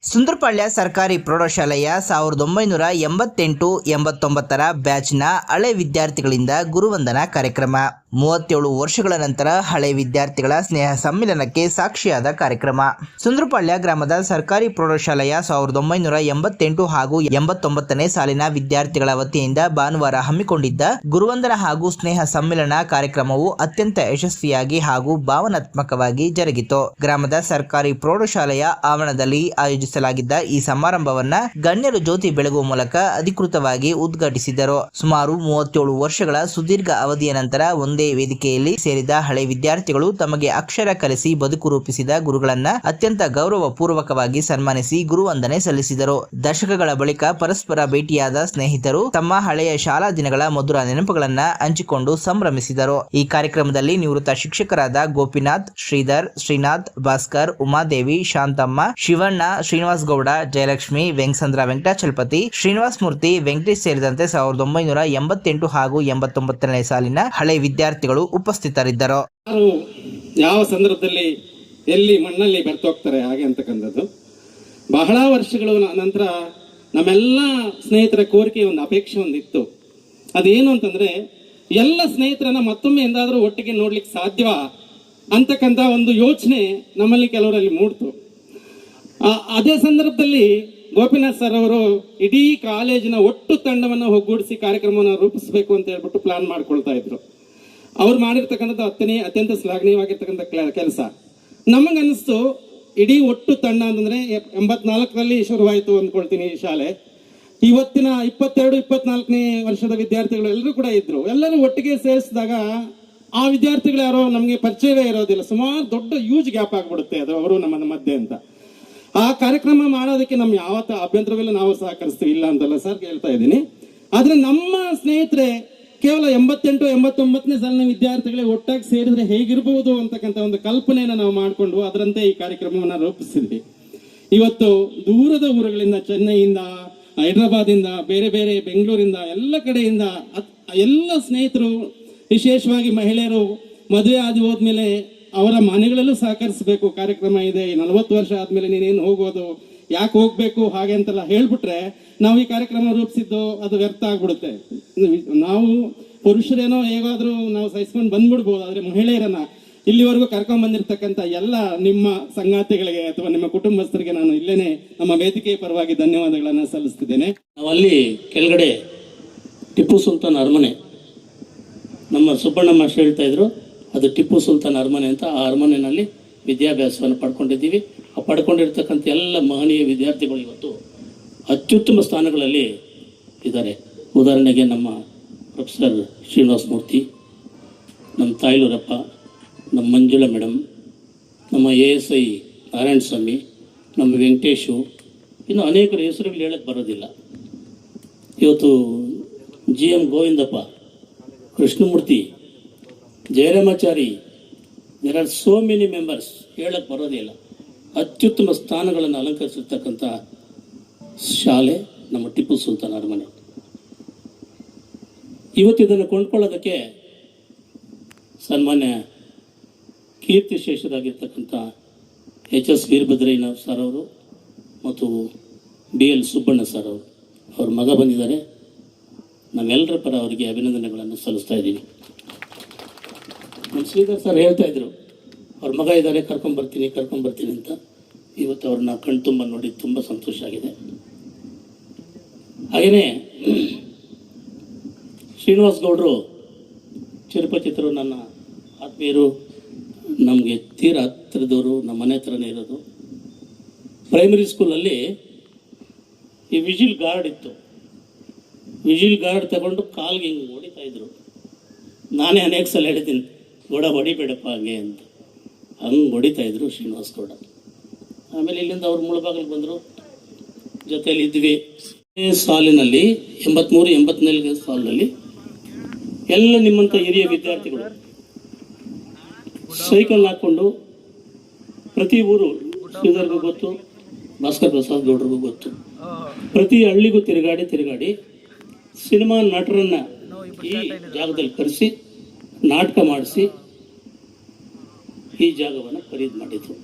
ಸುಂದರಪಾಳ್ಯ ಸರ್ಕಾರಿ ಪ್ರೌಢಶಾಲೆಯ 1988-89ರ ಬ್ಯಾಚ್ನ ಹಳೆ ವಿದ್ಯಾರ್ಥಿಗಳಿಂದ ಗುರುವಂದನಾ ಕಾರ್ಯಕ್ರಮ. 37 ವರ್ಷಗಳ ನಂತರ ಹಳೆ ವಿದ್ಯಾರ್ಥಿಗಳ ಸ್ನೇಹ ಸಮ್ಮಿಲನಕ್ಕೆ ಸಾಕ್ಷಿಯಾದ ಕಾರ್ಯಕ್ರಮ. ಸುಂದರಪಾಳ್ಯ ಗ್ರಾಮದ ಸರ್ಕಾರಿ ಪ್ರೌಢಶಾಲೆಯ 1988 ಹಾಗೂ 89ನೇ ಸಾಲಿನ ವಿದ್ಯಾರ್ಥಿಗಳ ವತಿಯಿಂದ ಭಾನುವಾರ ಹಮ್ಮಿಕೊಂಡಿದ್ದ ಗುರುವಂದನಾ ಹಾಗೂ ಸ್ನೇಹ ಸಮ್ಮಿಲನ ಕಾರ್ಯಕ್ರಮವು ಅತ್ಯಂತ ಯಶಸ್ವಿಯಾಗಿ ಹಾಗೂ ಭಾವನಾತ್ಮಕವಾಗಿ ಜರುಗಿತು. ಗ್ರಾಮದ ಸರ್ಕಾರಿ ಪ್ರೌಢಶಾಲೆಯ ಆವರಣದಲ್ಲಿ ಆಯೋಜಿಸಲಾಗಿದ್ದ ಈ ಸಮಾರಂಭವನ್ನ ಗಣ್ಯರು ಜ್ಯೋತಿ ಬೆಳಗುವ ಮೂಲಕ ಅಧಿಕೃತವಾಗಿ ಉದ್ಘಾಟಿಸಿದರು. ಸುಮಾರು 37 ವರ್ಷಗಳ ಸುದೀರ್ಘ ಅವಧಿಯ ನಂತರ ಒಂದೇ ವೇದಿಕೆಯಲ್ಲಿ ಸೇರಿದ ಹಳೆ ವಿದ್ಯಾರ್ಥಿಗಳು ತಮಗೆ ಅಕ್ಷರ ಕಲಿಸಿ ಬದುಕು ರೂಪಿಸಿದ ಗುರುಗಳನ್ನ ಅತ್ಯಂತ ಗೌರವ ಪೂರ್ವಕವಾಗಿ ಸನ್ಮಾನಿಸಿ ಗುರುವಂದನೆ ಸಲ್ಲಿಸಿದರು. ದಶಕಗಳ ಬಳಿಕ ಪರಸ್ಪರ ಭೇಟಿಯಾದ ಸ್ನೇಹಿತರು ತಮ್ಮ ಹಳೆಯ ಶಾಲಾ ದಿನಗಳ ಮಧುರ ನೆನಪುಗಳನ್ನ ಹಂಚಿಕೊಂಡು ಸಂಭ್ರಮಿಸಿದರು. ಈ ಕಾರ್ಯಕ್ರಮದಲ್ಲಿ ನಿವೃತ್ತ ಶಿಕ್ಷಕರಾದ ಗೋಪಿನಾಥ್, ಶ್ರೀಧರ್, ಶ್ರೀನಾಥ್, ಭಾಸ್ಕರ್, ಉಮಾದೇವಿ, ಶಾಂತಮ್ಮ, ಶಿವಣ್ಣ, ಶ್ರೀನಿವಾಸ್ ಗೌಡ, ಜಯಲಕ್ಷ್ಮಿ, ವೆಂಕಸಂದ್ರ, ವೆಂಕಟಾಚಲಪತಿ, ಶ್ರೀನಿವಾಸ್ ಮೂರ್ತಿ, ವೆಂಕಟೇಶ್ ಸೇರಿದಂತೆ 1988 ಹಾಗೂ 89ನೇ ಸಾಲಿನ ಹಳೆ ವಿದ್ಯಾರ್ಥಿಗಳು ಉಪಸ್ಥಿತರಿದ್ದರು. ಯಾವ ಸಂದರ್ಭದಲ್ಲಿ ಎಲ್ಲಿ ಮಣ್ಣಲ್ಲಿ ಬೆರ್ತೋಗ್ತಾರೆ ಹಾಗೆ ಅಂತಕ್ಕಂಥದ್ದು ಬಹಳ ವರ್ಷಗಳ ನಂತರ ನಮ್ಮೆಲ್ಲ ಸ್ನೇಹಿತರ ಕೋರಿಕೆ ಒಂದು ಅಪೇಕ್ಷೆ ಒಂದಿತ್ತು. ಅದೇನು ಅಂತಂದ್ರೆ ಎಲ್ಲ ಸ್ನೇಹಿತರನ್ನ ಮತ್ತೊಮ್ಮೆ ಎಂದಾದ್ರೂ ಒಟ್ಟಿಗೆ ನೋಡ್ಲಿಕ್ಕೆ ಸಾಧ್ಯವಾ ಅಂತಕ್ಕಂಥ ಒಂದು ಯೋಚನೆ ನಮ್ಮಲ್ಲಿ ಕೆಲವರಲ್ಲಿ ಮೂಡ್ತು. ಅದೇ ಸಂದರ್ಭದಲ್ಲಿ ಗೋಪಿನಾಥ್ ಸರ್ ಅವರು ಇಡೀ ಕಾಲೇಜಿನ ಒಟ್ಟು ತಂಡವನ್ನು ಒಗ್ಗೂಡಿಸಿ ಕಾರ್ಯಕ್ರಮವನ್ನು ರೂಪಿಸಬೇಕು ಅಂತ ಹೇಳ್ಬಿಟ್ಟು ಪ್ಲಾನ್ ಮಾಡ್ಕೊಳ್ತಾ ಇದ್ರು. ಅವ್ರು ಮಾಡಿರ್ತಕ್ಕಂಥದ್ದು ಅತ್ಯಂತ ಶ್ಲಾಘನೀಯವಾಗಿರ್ತಕ್ಕಂಥ ಕೆಲಸ. ನಮಗನ್ನಿಸ್ತು ಇಡೀ ಒಟ್ಟು ತಂಡ ಅಂತಂದ್ರೆ 84ರಲ್ಲಿ ಶುರುವಾಯಿತು ಅಂದ್ಕೊಳ್ತೀನಿ ಈ ಶಾಲೆ. ಇವತ್ತಿನ 22-24ನೇ ವರ್ಷದ ವಿದ್ಯಾರ್ಥಿಗಳು ಎಲ್ಲರೂ ಕೂಡ ಇದ್ರು. ಎಲ್ಲರೂ ಒಟ್ಟಿಗೆ ಸೇರಿಸಿದಾಗ ಆ ವಿದ್ಯಾರ್ಥಿಗಳು ಯಾರೋ ನಮಗೆ ಪರಿಚಯವೇ ಇರೋದಿಲ್ಲ. ಸುಮಾರು ದೊಡ್ಡ ಯೂಜ್ ಗ್ಯಾಪ್ ಆಗ್ಬಿಡುತ್ತೆ ಅದು ಅವರು ನಮ್ಮ ಮಧ್ಯೆ ಅಂತ. ಆ ಕಾರ್ಯಕ್ರಮ ಮಾಡೋದಕ್ಕೆ ನಮ್ ಯಾವತ್ತ ಅಭ್ಯಂತರವೆಲ್ಲ ನಾವು ಸಹಕರಿಸ್ತೀವಿ, ಇಲ್ಲ ಅಂತಲ್ಲ ಸರ್ ಹೇಳ್ತಾ ಇದ್ದೀನಿ. ಆದ್ರೆ ನಮ್ಮ ಸ್ನೇಹಿತರೆ ಕೇವಲ 88-89ನೇ ಸಾಲಿನ ವಿದ್ಯಾರ್ಥಿಗಳೇ ಒಟ್ಟಾಗಿ ಸೇರಿದ್ರೆ ಹೇಗಿರ್ಬಹುದು ಅಂತಕ್ಕಂಥ ಒಂದು ಕಲ್ಪನೆಯನ್ನ ನಾವು ಮಾಡಿಕೊಂಡು ಅದರಂತೆ ಈ ಕಾರ್ಯಕ್ರಮವನ್ನ ರೂಪಿಸಿದ್ವಿ. ಇವತ್ತು ದೂರದ ಊರುಗಳಿಂದ, ಚೆನ್ನೈಯಿಂದ, ಹೈದರಾಬಾದಿಂದ, ಬೇರೆ ಬೇರೆ ಬೆಂಗಳೂರಿಂದ, ಎಲ್ಲ ಕಡೆಯಿಂದ ಎಲ್ಲ ಸ್ನೇಹಿತರು, ವಿಶೇಷವಾಗಿ ಮಹಿಳೆಯರು ಮದುವೆ ಆದಿ ಹೋದ್ಮೇಲೆ ಅವರ ಮನೆಗಳಲ್ಲೂ ಸಹಕರಿಸಬೇಕು, ಕಾರ್ಯಕ್ರಮ ಇದೆ, 40 ವರ್ಷ ಆದ್ಮೇಲೆ ನೀನೇನು ಹೋಗೋದು, ಯಾಕೆ ಹೋಗ್ಬೇಕು ಹಾಗೆ ಅಂತೆಲ್ಲ ಹೇಳ್ಬಿಟ್ರೆ ನಾವು ಈ ಕಾರ್ಯಕ್ರಮ ರೂಪಿಸಿದ್ದು ಅದು ವ್ಯರ್ಥ ಆಗ್ಬಿಡುತ್ತೆ. ನಾವು ಪುರುಷರೇನೋ ಹೇಗಾದ್ರೂ ನಾವು ಸಹಿಸ್ಕೊಂಡು ಬಂದ್ಬಿಡ್ಬೋದು, ಆದ್ರೆ ಮಹಿಳೆಯರನ್ನ ಇಲ್ಲಿವರೆಗೂ ಕರ್ಕೊಂಡ್ ಬಂದಿರ್ತಕ್ಕಂಥ ಎಲ್ಲ ನಿಮ್ಮ ಸಂಗಾತಿಗಳಿಗೆ ಅಥವಾ ನಿಮ್ಮ ಕುಟುಂಬಸ್ಥರಿಗೆ ನಾನು ಇಲ್ಲೇನೆ ನಮ್ಮ ವೇದಿಕೆಯ ಪರವಾಗಿ ಧನ್ಯವಾದಗಳನ್ನ ಸಲ್ಲಿಸ್ತಿದ್ದೇನೆ. ನಾವಲ್ಲಿ ಕೆಳಗಡೆ ಟಿಪ್ಪು ಸುಲ್ತಾನ್ ಅರಮನೆ, ನಮ್ಮ ಸುಬ್ಬಣ್ಣ ಮಾಸ್ಟರ್ ಹೇಳ್ತಾ ಇದ್ರು, ಅದು ಟಿಪ್ಪು ಸುಲ್ತಾನ್ ಅರಮನೆ ಅಂತ. ಆ ಅರಮನೆಯಲ್ಲಿ ವಿದ್ಯಾಭ್ಯಾಸವನ್ನು ಪಡ್ಕೊಂಡಿದ್ದೀವಿ. ಆ ಪಡ್ಕೊಂಡಿರ್ತಕ್ಕಂಥ ಎಲ್ಲ ಮಹನೀಯ ವಿದ್ಯಾರ್ಥಿಗಳು ಇವತ್ತು ಅತ್ಯುತ್ತಮ ಸ್ಥಾನಗಳಲ್ಲಿ ಇದ್ದಾರೆ. ಉದಾಹರಣೆಗೆ ನಮ್ಮ ಪ್ರೊಫೆಸರ್ ಶ್ರೀನಿವಾಸ್ ಮೂರ್ತಿ, ನಮ್ಮ ತಾಯ್ಲೂರಪ್ಪ, ನಮ್ಮ ಮಂಜುಳಾ ಮೇಡಮ್, ನಮ್ಮ ASI ನಾರಾಯಣ ಸ್ವಾಮಿ, ನಮ್ಮ ವೆಂಕಟೇಶು, ಇನ್ನು ಅನೇಕರ ಹೆಸರುಗಳು ಹೇಳಕ್ಕೆ ಬರೋದಿಲ್ಲ. ಇವತ್ತು GM Govindappa, Krishnamurthy, Jayaramachari, there are so many members, ಹೇಳಕ್ಕೆ ಬರೋದಿಲ್ಲ. ಅತ್ಯುತ್ತಮ ಸ್ಥಾನಗಳನ್ನು ಅಲಂಕರಿಸಿರ್ತಕ್ಕಂಥ ಶಾಲೆ ನಮ್ಮ ಟಿಪ್ಪು ಸುಲ್ತಾನ್ ಅರಮನೆ. ಇವತ್ತು ಇದನ್ನು ಕೊಂಡ್ಕೊಳ್ಳೋದಕ್ಕೆ ಸನ್ಮಾನ್ಯ ಕೀರ್ತಿಶೇಷರಾಗಿರ್ತಕ್ಕಂಥ HS ವೀರಭದ್ರಯ್ಯ ಸರ್ ಅವರು ಮತ್ತು BL ಸುಬ್ಬಣ್ಣ ಸರ್ ಅವರು, ಅವ್ರ ಮಗ ಬಂದಿದ್ದಾರೆ. ನಮ್ಮೆಲ್ಲರ ಪರ ಅವರಿಗೆ ಅಭಿನಂದನೆಗಳನ್ನು ಸಲ್ಲಿಸ್ತಾ ಇದ್ದೀವಿ. ನಮ್ಮ ಶ್ರೀಧರ್ ಸರ್ ಹೇಳ್ತಾ ಇದ್ರು, ಅವ್ರ ಮಗ ಇದ್ದಾರೆ, ಕರ್ಕೊಂಡ್ಬರ್ತೀನಿ ಅಂತ. ಇವತ್ತು ಅವ್ರನ್ನ ಕಣ್ತುಂಬ ನೋಡಿ ತುಂಬ ಸಂತೋಷ ಆಗಿದೆ. ಹಾಗೆಯೇ ಶ್ರೀನಿವಾಸ್ ಗೌಡರು ಚಿರಪಚಿತರು, ನನ್ನ ಆತ್ಮೀಯರು, ನಮಗೆ ತೀರ ಹತ್ತಿರದವರು, ನಮ್ಮ ಮನೆ ಹತ್ರನೇ ಇರೋದು. ಪ್ರೈಮರಿ ಸ್ಕೂಲಲ್ಲಿ ಈ ವಿಜಿಲ್ ಗಾರ್ಡ್ ಇತ್ತು. ವಿಜಿಲ್ ಗಾರ್ಡ್ ತಗೊಂಡು ಕಾಲ್ಗೆ ಹಿಂಗೆ ಹೊಡಿತಾ ಇದ್ರು. ನಾನೇ ಅನೇಕ ಸಲ ಹೇಳಿದ್ದೀನಿ, ಗೋಡ ಹೊಡಿಬೇಡಪ್ಪ ಹಾಗೆ ಅಂತ. ಹಂಗೆ ಹೊಡಿತಾ ಇದ್ರು ಶ್ರೀನಿವಾಸ್ ಗೌಡ. ಆಮೇಲೆ ಇಲ್ಲಿಂದ ಅವ್ರು ಮುಳಬಾಗಿಲಿಗೆ ಬಂದರು, ಜೊತೆಯಲ್ಲಿ ಇದ್ವಿ. ಸಾಲಿನಲ್ಲಿ 83-84 ಸಾಲಿನಲ್ಲಿ ಎಲ್ಲ ನಿಮ್ಮಂಥ ಹಿರಿಯ ವಿದ್ಯಾರ್ಥಿಗಳು ಸೈಕಲ್ ಹಾಕ್ಕೊಂಡು ಪ್ರತಿ ಊರು, ಶ್ರೀಧರ್ಗೂ ಗೊತ್ತು, ಭಾಸ್ಕರ್ ಪ್ರಸಾದ್ ಗೌಡ್ರಿಗೂ ಗೊತ್ತು, ಪ್ರತಿ ಹಳ್ಳಿಗೂ ತಿರುಗಾಡಿ ಸಿನಿಮಾ ನಟರನ್ನ ಈ ಜಾಗದಲ್ಲಿ ಕರೆಸಿ ನಾಟಕ ಮಾಡಿಸಿ ಈ ಜಾಗವನ್ನು ಖರೀದಿ ಮಾಡಿದ್ರು.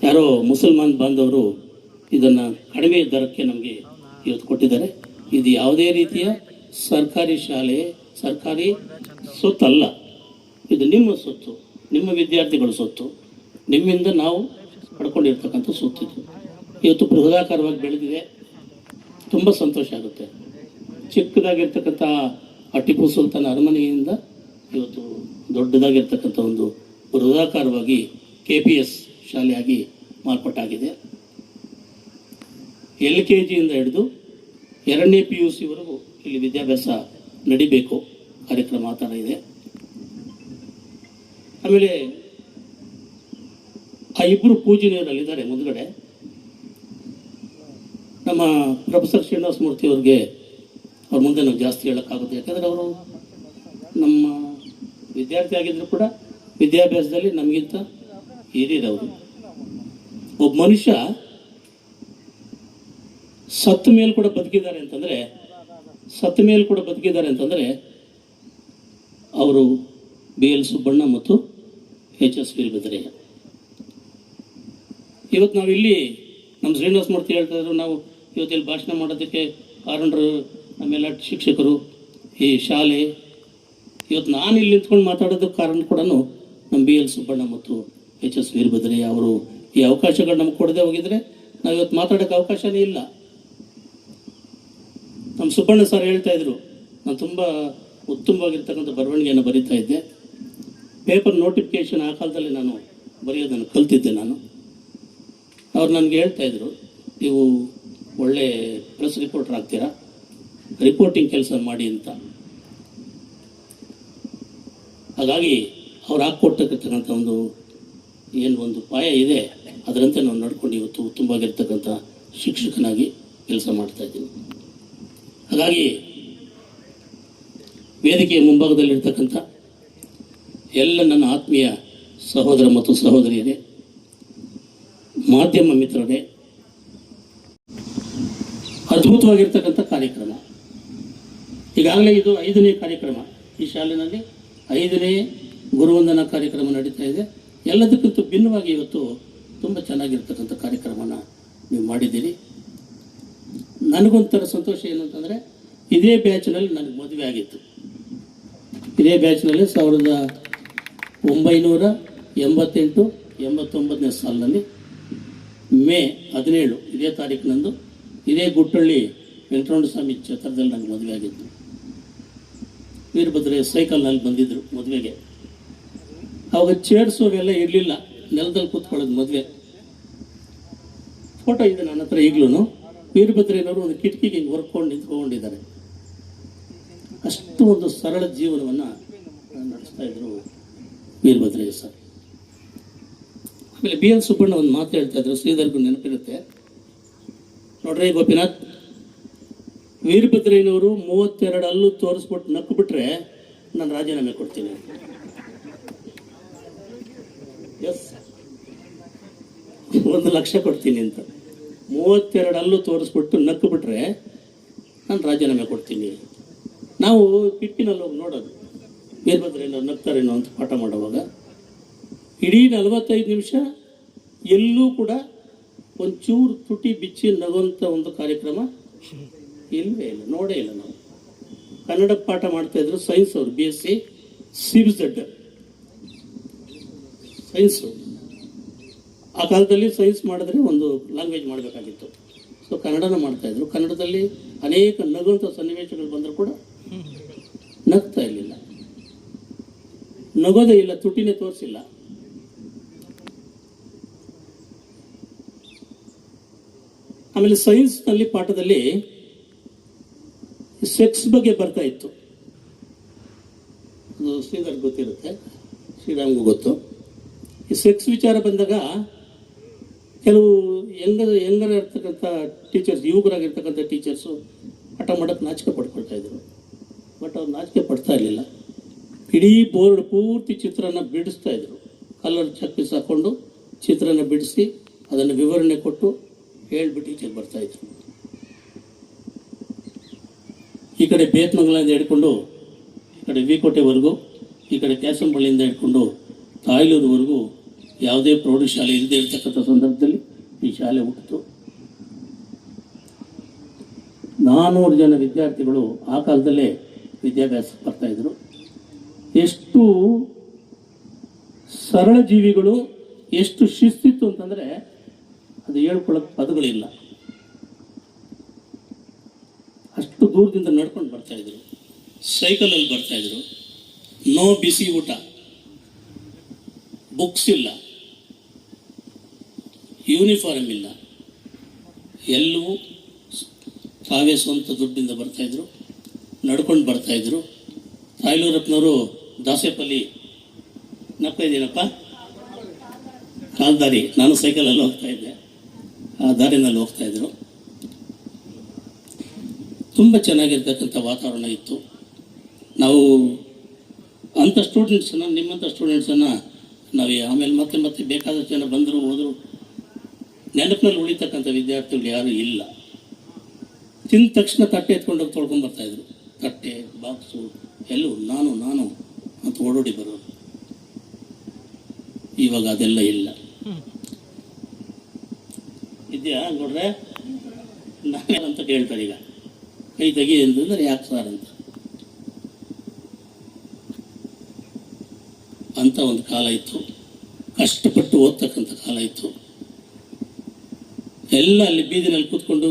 ಯಾರೋ ಮುಸಲ್ಮಾನ್ ಬಾಂಧವರು ಇದನ್ನು ಕಡಿಮೆ ದರಕ್ಕೆ ನಮಗೆ ಇವತ್ತು ಕೊಟ್ಟಿದ್ದಾರೆ. ಇದು ಯಾವುದೇ ರೀತಿಯ ಸರ್ಕಾರಿ ಶಾಲೆ, ಸರ್ಕಾರಿ ಸೊತ್ತಲ್ಲ. ಇದು ನಿಮ್ಮ ಸೊತ್ತು, ನಿಮ್ಮ ವಿದ್ಯಾರ್ಥಿಗಳ ಸೊತ್ತು, ನಿಮ್ಮಿಂದ ನಾವು ಪಡ್ಕೊಂಡಿರ್ತಕ್ಕಂಥ ಸೊತ್ತಿದ್ದು ಇವತ್ತು ಬೃಹದಾಕಾರವಾಗಿ ಬೆಳೆದಿದೆ. ತುಂಬ ಸಂತೋಷ ಆಗುತ್ತೆ. ಚಿಕ್ಕದಾಗಿರ್ತಕ್ಕಂಥ ಆ ಟಿಪ್ಪು ಸುಲ್ತಾನ್ ಅರಮನೆಯಿಂದ ಇವತ್ತು ದೊಡ್ಡದಾಗಿರ್ತಕ್ಕಂಥ ಒಂದು ಬೃಹದಾಕಾರವಾಗಿ KPS ಶಾಲೆಯಾಗಿ ಮಾರ್ಪಾಟಾಗಿದೆ. LKGಯಿಂದ ಹಿಡಿದು 2ನೇ PUCವರೆಗೂ ಇಲ್ಲಿ ವಿದ್ಯಾಭ್ಯಾಸ ನಡಿಬೇಕು ಕಾರ್ಯಕ್ರಮ ಆ ಥರ ಇದೆ. ಆಮೇಲೆ ಆ ಇಬ್ಬರು ಪೂಜನೀಯರಲ್ಲಿದ್ದಾರೆ ಮುಂದ್ಗಡೆ. ನಮ್ಮ ಪ್ರೊಫೆಸರ್ ಶ್ರೀನಿವಾಸ ಮೂರ್ತಿ ಅವ್ರಿಗೆ ಅವ್ರ ಮುಂದೆ ನಾವು ಜಾಸ್ತಿ ಹೇಳೋಕ್ಕಾಗುತ್ತೆ. ಯಾಕಂದರೆ ಅವರು ನಮ್ಮ ವಿದ್ಯಾರ್ಥಿ ಆಗಿದ್ರು ಕೂಡ ವಿದ್ಯಾಭ್ಯಾಸದಲ್ಲಿ ನಮಗಿಂತ ಹಿರಿಯರವರು. ಒಬ್ಬ ಮನುಷ್ಯ ಸತ್ತ ಮೇಲೆ ಕೂಡ ಬದುಕಿದ್ದಾರೆ ಅಂತಂದರೆ ಅವರು BL ಸುಬ್ಬಣ್ಣ ಮತ್ತು HS ವೀರಭದ್ರಯ್ಯ. ಇವತ್ತು ನಾವಿಲ್ಲಿ ನಮ್ಮ ಶ್ರೀನಿವಾಸ ಮೂರ್ತಿ ಹೇಳ್ತಾ ಇದ್ರು, ನಾವು ಇವತ್ತಿಲ್ಲಿ ಭಾಷಣ ಮಾಡೋದಕ್ಕೆ ಕಾರಣರು ನಮ್ಮೆಲ್ಲ ಶಿಕ್ಷಕರು, ಈ ಶಾಲೆ. ಇವತ್ತು ನಾನು ಇಲ್ಲಿ ನಿಂತ್ಕೊಂಡು ಮಾತಾಡೋದಕ್ಕೆ ಕಾರಣ ಕೂಡ ನಮ್ಮ BL ಸುಬ್ಬಣ್ಣ ಮತ್ತು HS ವೀರಭದ್ರಯ್ಯ ಅವರು ಈ ಅವಕಾಶಗಳು ನಮ್ಗೆ ಕೊಡದೆ ಹೋಗಿದ್ರೆ ನಾವು ಇವತ್ತು ಮಾತಾಡೋಕ್ಕೆ ಅವಕಾಶನೇ ಇಲ್ಲ. ನಮ್ಮ ಸುಬ್ಬಣ್ಣ ಸರ್ ಹೇಳ್ತಾ ಇದ್ರು, ನಾನು ತುಂಬ ಉತ್ತಮವಾಗಿರ್ತಕ್ಕಂಥ ಬರವಣಿಗೆಯನ್ನು ಬರೀತಾ ಇದ್ದೆ. ಪೇಪರ್ ನೋಟಿಫಿಕೇಶನ್ ಆ ಕಾಲದಲ್ಲಿ ನಾನು ಬರೆಯೋದನ್ನು ಕಲ್ತಿದ್ದೆ ನಾನು. ಅವ್ರು ನನಗೆ ಹೇಳ್ತಾ ಇದ್ರು, ನೀವು ಒಳ್ಳೆ ಪ್ರೆಸ್ ರಿಪೋರ್ಟರ್ ಆಗ್ತೀರಾ, ರಿಪೋರ್ಟಿಂಗ್ ಕೆಲಸ ಮಾಡಿ ಅಂತ. ಹಾಗಾಗಿ ಅವ್ರು ಹಾಕ್ಕೊಟ್ಟಿರ್ತಕ್ಕಂಥ ಒಂದು ಪಾಯ ಇದೆ, ಅದರಂತೆ ನಾವು ನಡ್ಕೊಂಡು ಇವತ್ತು ಉತ್ತಮವಾಗಿರ್ತಕ್ಕಂಥ ಶಿಕ್ಷಕನಾಗಿ ಕೆಲಸ ಮಾಡ್ತಾ ಇದ್ದೀನಿ. ಹಾಗಾಗಿ ವೇದಿಕೆಯ ಮುಂಭಾಗದಲ್ಲಿರ್ತಕ್ಕಂಥ ಎಲ್ಲ ನನ್ನ ಆತ್ಮೀಯ ಸಹೋದರ ಮತ್ತು ಸಹೋದರಿಯರೇ, ಮಾಧ್ಯಮ ಮಿತ್ರರೇ, ಅದ್ಭುತವಾಗಿರ್ತಕ್ಕಂಥ ಕಾರ್ಯಕ್ರಮ. ಈಗಾಗಲೇ ಇದು 5ನೇ ಕಾರ್ಯಕ್ರಮ. ಈ ಶಾಲೆಯಲ್ಲಿ 5ನೇ ಗುರುವಂದನಾ ಕಾರ್ಯಕ್ರಮ ನಡೀತಾ ಇದೆ. ಎಲ್ಲದಕ್ಕಿಂತ ಭಿನ್ನವಾಗಿ ಇವತ್ತು ತುಂಬ ಚೆನ್ನಾಗಿರ್ತಕ್ಕಂಥ ಕಾರ್ಯಕ್ರಮನ ನೀವು ಮಾಡಿದ್ದೀರಿ. ನನಗೊಂಥರ ಸಂತೋಷ ಏನಂತಂದರೆ, ಇದೇ ಬ್ಯಾಚ್ನಲ್ಲಿ ನನಗೆ ಮದುವೆ ಆಗಿತ್ತು. ಇದೇ ಬ್ಯಾಚ್ನಲ್ಲಿ 1988-89ನೇ ಸಾಲಿನಲ್ಲಿ ಮೇ 17 ಇದೇ ತಾರೀಕಿನಂದು ಇದೇ ಗುಟ್ಟಳ್ಳಿ ವೆಂಕಟರಮಣ ಸ್ವಾಮಿ ಛತ್ರದಲ್ಲಿ ನನಗೆ ಮದುವೆ ಆಗಿತ್ತು. ವೀರಭದ್ರಯ್ಯ ಸೈಕಲ್ನಲ್ಲಿ ಬಂದಿದ್ದರು ಮದುವೆಗೆ. ಅವಾಗ ಚೇರ್ಸ್ ಅವೆಲ್ಲ ಇರಲಿಲ್ಲ, ನೆಲದಲ್ಲಿ ಕೂತ್ಕೊಳ್ಳೋದು ಮದುವೆ. ಫೋಟೋ ಇದೆ ನನ್ನ ಹತ್ರ ಈಗಲೂ. ವೀರಭದ್ರಯ್ಯನವರು ಒಂದು ಕಿಟಕಿಗೆ ಹಿಂಗೆ ಹೊರ್ಕೊಂಡು ನಿಂತ್ಕೊಂಡಿದ್ದಾರೆ. ಅಷ್ಟು ಒಂದು ಸರಳ ಜೀವನವನ್ನು ನಡೆಸ್ತಾ ಇದ್ರು ವೀರಭದ್ರಯ್ಯ ಸರ್. ಆಮೇಲೆ BL ಸುಬ್ಬಣ್ಣ ಒಂದು ಮಾತು ಹೇಳ್ತಾ ಇದ್ರು, ಶ್ರೀಧರ್ಗೂ ನೆನಪಿರುತ್ತೆ ನೋಡ್ರಿ ಗೋಪಿನಾಥ್, ವೀರಭದ್ರಯ್ಯನವರು 32 ಹಲ್ಲು ತೋರಿಸ್ಬಿಟ್ಟು ನಕ್ಕು ಬಿಟ್ರೆ ನಾನು ರಾಜೀನಾಮೆ ಕೊಡ್ತೀನಿ. ಎಸ್, 1 ಲಕ್ಷ ಕೊಡ್ತೀನಿ ಅಂತ. 32 ಹಲ್ಲು ತೋರಿಸ್ಬಿಟ್ಟು ನಕ್ಕು ಬಿಟ್ರೆ ನಾನು ರಾಜೀನಾಮೆ ಕೊಡ್ತೀನಿ. ನಾವು ಕಿಟಕಿನಲ್ಲಿ ಹೋಗಿ ನೋಡೋದು ವೀರಭದ್ರಯ್ಯನವ್ರು ನಗ್ತಾರೇನೋ ಅಂತ ಪಾಠ ಮಾಡುವಾಗ. ಇಡೀ 45 ನಿಮಿಷ ಎಲ್ಲೂ ಕೂಡ ಒಂಚೂರು ತುಟಿ ಬಿಚ್ಚಿ ನಗುವಂಥ ಒಂದು ಕಾರ್ಯಕ್ರಮ ಇಲ್ಲವೇ ಇಲ್ಲ, ನೋಡೇ ಇಲ್ಲ. ನಾವು ಕನ್ನಡ ಪಾಠ ಮಾಡ್ತಾಯಿದ್ರು ಸೈನ್ಸ್ ಅವರು, BSc CBZ ಸೈನ್ಸು. ಆ ಕಾಲದಲ್ಲಿ ಸೈನ್ಸ್ ಮಾಡಿದ್ರೆ ಒಂದು ಲ್ಯಾಂಗ್ವೇಜ್ ಮಾಡಬೇಕಾಗಿತ್ತು. ಸೊ ಕನ್ನಡನ ಮಾಡ್ತಾಯಿದ್ರು. ಕನ್ನಡದಲ್ಲಿ ಅನೇಕ ನಗುವಂಥ ಸನ್ನಿವೇಶಗಳು ಬಂದರೂ ಕೂಡ ನಗ್ತಾ ಇರಲಿಲ್ಲ, ನಗೋದೇ ಇಲ್ಲ, ತುಟಿನೇ ತೋರಿಸಿಲ್ಲ. ಆಮೇಲೆ ಸೈನ್ಸ್ನಲ್ಲಿ ಪಾಠದಲ್ಲಿ ಸೆಕ್ಸ್ ಬಗ್ಗೆ ಬರ್ತಾ ಇತ್ತು. ಅದು ಶ್ರೀಧರ್ ಗೊತ್ತಿರುತ್ತೆ, ಶ್ರೀರಾಮ್ಗೂ ಗೊತ್ತು. ಈ ಸೆಕ್ಸ್ ವಿಚಾರ ಬಂದಾಗ ಕೆಲವು ಹೆಂಗರ ಇರ್ತಕ್ಕಂಥ ಟೀಚರ್ಸ್, ಯುವಕರಾಗಿರ್ತಕ್ಕಂಥ ಟೀಚರ್ಸು ಪಾಠ ಮಾಡೋಕ್ಕೆ ನಾಚಿಕೆ ಪಡ್ಕೊಳ್ತಾ ಇದ್ರು. ಬಟ್ ಅವ್ರು ನಾಚಿಕೆ ಪಡ್ತಾ ಇರಲಿಲ್ಲ. ಇಡೀ ಬೋರ್ಡ್ ಪೂರ್ತಿ ಚಿತ್ರನ ಬಿಡಿಸ್ತಾ ಇದ್ರು. ಕಲರ್ ಚಕ್ಕಿಸ್ ಹಾಕ್ಕೊಂಡು ಚಿತ್ರನ ಬಿಡಿಸಿ ಅದನ್ನು ವಿವರಣೆ ಕೊಟ್ಟು ಹೇಳ್ಬಿಟ್ಟು ಈಚೆಗೆ ಬರ್ತಾಯಿದ್ರು. ಈ ಕಡೆ ಬೇತ್ಮಂಗಲಿಂದ ಹಿಡ್ಕೊಂಡು ಈ ಕಡೆ ವಿಕೋಟೆವರೆಗೂ, ಈ ಕಡೆ ಕ್ಯಾಸಂಬಳ್ಳಿಯಿಂದ ಹಿಡ್ಕೊಂಡು ತಾಯ್ಲೂರುವರೆಗೂ ಯಾವುದೇ ಪ್ರೌಢಶಾಲೆ ಇಲ್ಲದೆ ಇರ್ತಕ್ಕಂಥ ಸಂದರ್ಭದಲ್ಲಿ ಈ ಶಾಲೆ ಹುಟ್ಟಿತು. 400 ಜನ ವಿದ್ಯಾರ್ಥಿಗಳು ಆ ಕಾಲದಲ್ಲೇ ವಿದ್ಯಾಭ್ಯಾಸಕ್ಕೆ ಬರ್ತಾಯಿದ್ರು. ಎಷ್ಟು ಸರಳ ಜೀವಿಗಳು, ಎಷ್ಟು ಶಿಸ್ತಿತ್ತು ಅಂತಂದರೆ ಅದು ಹೇಳ್ಕೊಳ್ಳೋಕೆ ಪದಗಳಿಲ್ಲ. ಅಷ್ಟು ದೂರದಿಂದ ನಡ್ಕೊಂಡು ಬರ್ತಾಯಿದ್ರು, ಸೈಕಲಲ್ಲಿ ಬರ್ತಾಯಿದ್ರು. ನೋ ಬಿಸಿ ಊಟ, ಬುಕ್ಸ್ ಇಲ್ಲ, ಯೂನಿಫಾರ್ಮ್ ಇಲ್ಲ, ಎಲ್ಲವೂ ತಾವೇ ಸ್ವಂತ ದುಡ್ಡಿಂದ ಬರ್ತಾಯಿದ್ರು, ನಡ್ಕೊಂಡು ಬರ್ತಾಯಿದ್ರು. ತಾಯ್ಲೂರಪ್ಪನವರು ದಾಸೇಪಲ್ಲಿ ನಪ್ಪ ಇದ್ದೀನಪ್ಪ ಕಾಲ್ದಾರಿ, ನಾನು ಸೈಕಲಲ್ಲಿ ಹೋಗ್ತಾ ಇದ್ದೆ, ಆ ದಾರಿನಲ್ಲಿ ಹೋಗ್ತಾಯಿದ್ರು. ತುಂಬ ಚೆನ್ನಾಗಿರ್ತಕ್ಕಂಥ ವಾತಾವರಣ ಇತ್ತು. ನಾವು ಅಂಥ ಸ್ಟೂಡೆಂಟ್ಸನ್ನು, ನಿಮ್ಮಂಥ ಸ್ಟೂಡೆಂಟ್ಸನ್ನು ನಾವು ಆಮೇಲೆ ಮತ್ತೆ ಮತ್ತೆ ಬೇಕಾದಷ್ಟು ಜನ ಬಂದರು ಹೋದರು, ನೆನಪಿನಲ್ಲಿ ಉಳಿತಕ್ಕಂಥ ವಿದ್ಯಾರ್ಥಿಗಳು ಯಾರೂ ಇಲ್ಲ. ತಿಂದ ತಕ್ಷಣ ತಟ್ಟೆ ಎತ್ಕೊಂಡೋಗಿ ತೊಳ್ಕೊಂಬರ್ತಾಯಿದ್ರು. ತಟ್ಟೆ, ಬಾಕ್ಸು ಎಲ್ಲೂ ನಾನು ಅಂತ ಓಡೋಡಿ ಬರೋರು. ಇವಾಗ ಅದೆಲ್ಲ ಇಲ್ಲ. ಇದೆಯಾ ನೋಡ್ರೆ ನಾನು ಅಂತ ಕೇಳ್ತಾರೆ ಈಗ, ಕೈ ತೆಗಿ ಅಂತಂದ್ರೆ ಯಾಕೆ ಸರ್ ಅಂತ ಒಂದು ಕಾಲ ಇತ್ತು. ಕಷ್ಟಪಟ್ಟು ಓದ್ತಕ್ಕಂಥ ಕಾಲ ಇತ್ತು. ಎಲ್ಲ ಅಲ್ಲಿ ಬೀದಿನಲ್ಲಿ ಕೂತ್ಕೊಂಡು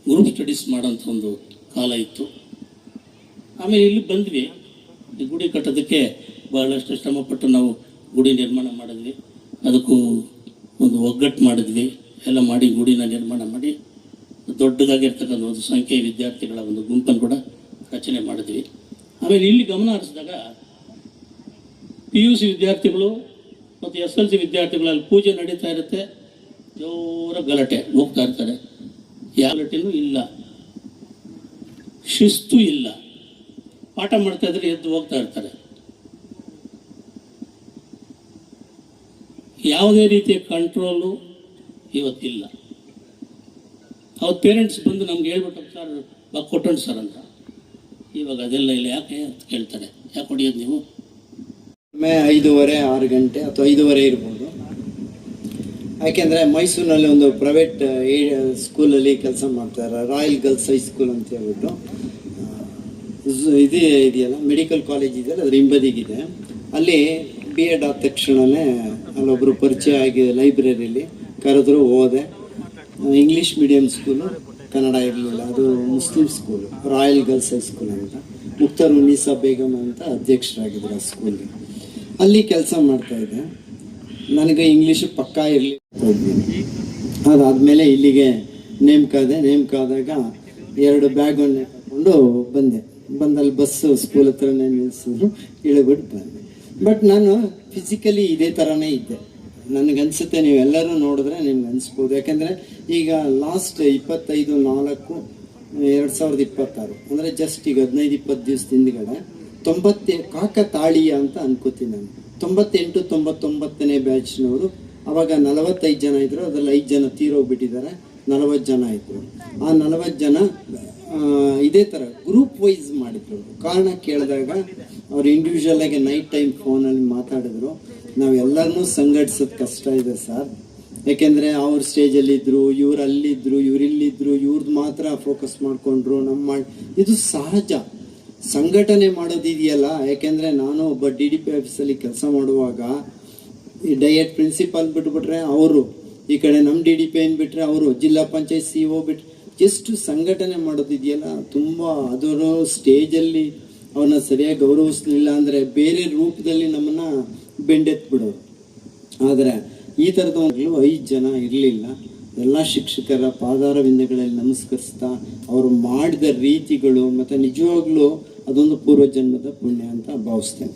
ಗ್ರೂಪ್ ಸ್ಟಡೀಸ್ ಮಾಡೋಂಥ ಒಂದು ಕಾಲ ಇತ್ತು. ಆಮೇಲೆ ಇಲ್ಲಿ ಬಂದ್ವಿ. ಈ ಗುಡಿ ಕಟ್ಟೋದಕ್ಕೆ ಬಹಳಷ್ಟು ಶ್ರಮಪಟ್ಟು ನಾವು ಗುಡಿ ನಿರ್ಮಾಣ ಮಾಡಿದ್ವಿ. ಅದಕ್ಕೂ ಒಂದು ಒಗ್ಗಟ್ಟು ಮಾಡಿದ್ವಿ. ಎಲ್ಲ ಮಾಡಿ ಗುಡಿನ ನಿರ್ಮಾಣ ಮಾಡಿ ದೊಡ್ಡದಾಗಿರ್ತಕ್ಕಂಥ ಒಂದು ಸಂಖ್ಯೆಯ ವಿದ್ಯಾರ್ಥಿಗಳ ಒಂದು ಗುಂಪನ್ನು ಕೂಡ ರಚನೆ ಮಾಡಿದ್ವಿ. ಆಮೇಲೆ ಇಲ್ಲಿ ಗಮನ ಹರಿಸಿದಾಗ PUC ವಿದ್ಯಾರ್ಥಿಗಳು ಮತ್ತು SLC ವಿದ್ಯಾರ್ಥಿಗಳಲ್ಲಿ ಪೂಜೆ ನಡೀತಾ ಇರುತ್ತೆ, ಜೋರ ಗಲಾಟೆ ಹೋಗ್ತಾ ಇರ್ತಾರೆ. ಯಾವ ಗಲಾಟೆನೂ ಇಲ್ಲ, ಶಿಸ್ತು ಇಲ್ಲ. ಪಾಠ ಮಾಡ್ತಾ ಇದ್ರೆ ಎದ್ದು ಹೋಗ್ತಾ ಇರ್ತಾರೆ. ಯಾವುದೇ ರೀತಿಯ ಕಂಟ್ರೋಲು ಇವತ್ತಿಲ್ಲ. ಅವತ್ತು ಪೇರೆಂಟ್ಸ್ ಬಂದು ನಮ್ಗೆ ಹೇಳ್ಬಿಟ್ಟು ಸರ್ ಬಾಗ ಕೊಟ್ಟಂಡು ಸರ್ ಅಂತ. ಇವಾಗ ಅದೆಲ್ಲ ಇಲ್ಲ. ಯಾಕೆ ಅಂತ ಕೇಳ್ತಾರೆ, ಯಾಕೆ ಹೊಡಿಯೋದು ನೀವು? 5:30, 6 ಗಂಟೆ ಅಥವಾ 5:30 ಇರ್ಬೋದು. ಯಾಕೆಂದರೆ ಮೈಸೂರಿನಲ್ಲಿ ಒಂದು ಪ್ರೈವೇಟ್ ಸ್ಕೂಲಲ್ಲಿ ಕೆಲಸ ಮಾಡ್ತಾರೆ, ರಾಯಲ್ ಗರ್ಲ್ಸ್ ಹೈಸ್ಕೂಲ್ ಅಂತ ಹೇಳ್ಬಿಟ್ಟು. ಇದೆಯಲ್ಲ, ಮೆಡಿಕಲ್ ಕಾಲೇಜ್ ಇದೆಯಲ್ಲ, ಅದ್ರ ಹಿಂಬದಿಗಿದೆ. ಅಲ್ಲಿ B.Ed ಆದ ತಕ್ಷಣವೇ ಅಲ್ಲೊಬ್ಬರು ಪರಿಚಯ ಆಗಿ ಲೈಬ್ರರಿಲಿ ಕರೆದ್ರು, ಹೋದೆ. ಇಂಗ್ಲೀಷ್ ಮೀಡಿಯಂ ಸ್ಕೂಲು, ಕನ್ನಡ ಇರಲಿಲ್ಲ, ಅದು Muslim school, royal girls high school ಅಂತ. ಮುಕ್ತಾರ್ ಉನ್ನೀಸಾ ಬೇಗಮ್ ಅಂತ ಅಧ್ಯಕ್ಷರಾಗಿದ್ರು ಆ ಸ್ಕೂಲ್ಗೆ. ಅಲ್ಲಿ ಕೆಲಸ ಮಾಡ್ತಾಯಿದ್ದೆ. ನನಗೆ ಇಂಗ್ಲೀಷು ಪಕ್ಕಾ ಇರಲಿ. ಅದಾದಮೇಲೆ ಇಲ್ಲಿಗೆ ನೇಮಕ ಆದಾಗ 2 ಬ್ಯಾಗನ್ನು ತಗೊಂಡು ಬಂದಲ್ಲಿ ಬಸ್ಸು ಸ್ಕೂಲ್ ಹತ್ರನೇ ನಿಲ್ಲಿಸಿದ್ರು, ಇಳಿಬಿಟ್ಟು ಬಂದೆ. ಬಟ್ ನಾನು ಫಿಸಿಕಲಿ ಇದೇ ಥರನೇ ಇದ್ದೆ. ನನಗನ್ಸುತ್ತೆ, ನೀವೆಲ್ಲರೂ ನೋಡಿದ್ರೆ ನಿಮ್ಗೆ ಅನಿಸ್ಬೋದು. ಯಾಕೆಂದರೆ ಈಗ ಲಾಸ್ಟ್ 25/5/2026 ಅಂದರೆ ಜಸ್ಟ್ ಈಗ 15-20 ದಿವಸದ ಹಿಂದ್ಗಡೆ 90 ಕಾಕತಾಳೀಯ ಅಂತ ಅನ್ಕೋತೀನಿ ನಾನು. 98-99ನೇ ಬ್ಯಾಚ್ನವರು. ಅವಾಗ 45 ಜನ ಇದ್ದರು, ಅದರಲ್ಲಿ 5 ಜನ ತೀರೋಗ್ಬಿಟ್ಟಿದ್ದಾರೆ, 40 ಜನ ಇದ್ದರು. ಆ 40 ಜನ ಇದೇ ಥರ ಗ್ರೂಪ್ ವೈಸ್ ಮಾಡಿದ್ರು. ಕಾರಣ ಕೇಳಿದಾಗ ಅವ್ರು ಇಂಡಿವಿಜುವಲ್ ಆಗಿ ನೈಟ್ ಟೈಮ್ ಫೋನಲ್ಲಿ ಮಾತಾಡಿದ್ರು, ನಾವೆಲ್ಲರನ್ನೂ ಸಂಘಟಿಸೋದು ಕಷ್ಟ ಇದೆ ಸರ್. ಯಾಕೆಂದರೆ ಅವ್ರ ಸ್ಟೇಜಲ್ಲಿದ್ದರು, ಇವ್ರು ಅಲ್ಲಿದ್ದರು, ಇವ್ರಿಲ್ಲಿದ್ದರು, ಇವ್ರದ್ದು ಮಾತ್ರ ಫೋಕಸ್ ಮಾಡಿಕೊಂಡ್ರು. ಇದು ಸಹಜ. ಸಂಘಟನೆ ಮಾಡೋದಿದೆಯಲ್ಲ, ಯಾಕೆಂದರೆ ನಾನು ಒಬ್ಬ DDP ಆಫೀಸಲ್ಲಿ ಕೆಲಸ ಮಾಡುವಾಗ ಈ ಡಯಟ್ ಪ್ರಿನ್ಸಿಪಾಲ್ ಬಿಟ್ಬಿಟ್ರೆ ಅವರು, ಈ ಕಡೆ ನಮ್ಮ DDP ಏನು ಬಿಟ್ಟರೆ ಅವರು, ಜಿಲ್ಲಾ ಪಂಚಾಯತ್ CO ಬಿಟ್ಟರೆ, ಎಷ್ಟು ಸಂಘಟನೆ ಮಾಡೋದಿದೆಯಲ್ಲ ತುಂಬ. ಅದರ ಸ್ಟೇಜಲ್ಲಿ ಅವ್ರನ್ನ ಸರಿಯಾಗಿ ಗೌರವಿಸಲಿಲ್ಲ ಅಂದರೆ ಬೇರೆ ರೂಪದಲ್ಲಿ ನಮ್ಮನ್ನು ಬೆಂಡೆತ್ಬಿಡೋರು. ಆದರೆ ಈ ಥರದ 5 ಜನ ಇರಲಿಲ್ಲ. ಎಲ್ಲ ಶಿಕ್ಷಕರ ಪಾದಾರವಿಂದಗಳಲ್ಲಿ ನಮಸ್ಕರಿಸ್ತಾ ಅವರು ಮಾಡಿದ ರೀತಿಗಳು ಮತ್ತು ನಿಜವಾಗ್ಲೂ ಅದೊಂದು ಪೂರ್ವಜನ್ಮದ ಪುಣ್ಯ ಅಂತ ಭಾವಿಸ್ತೇನೆ.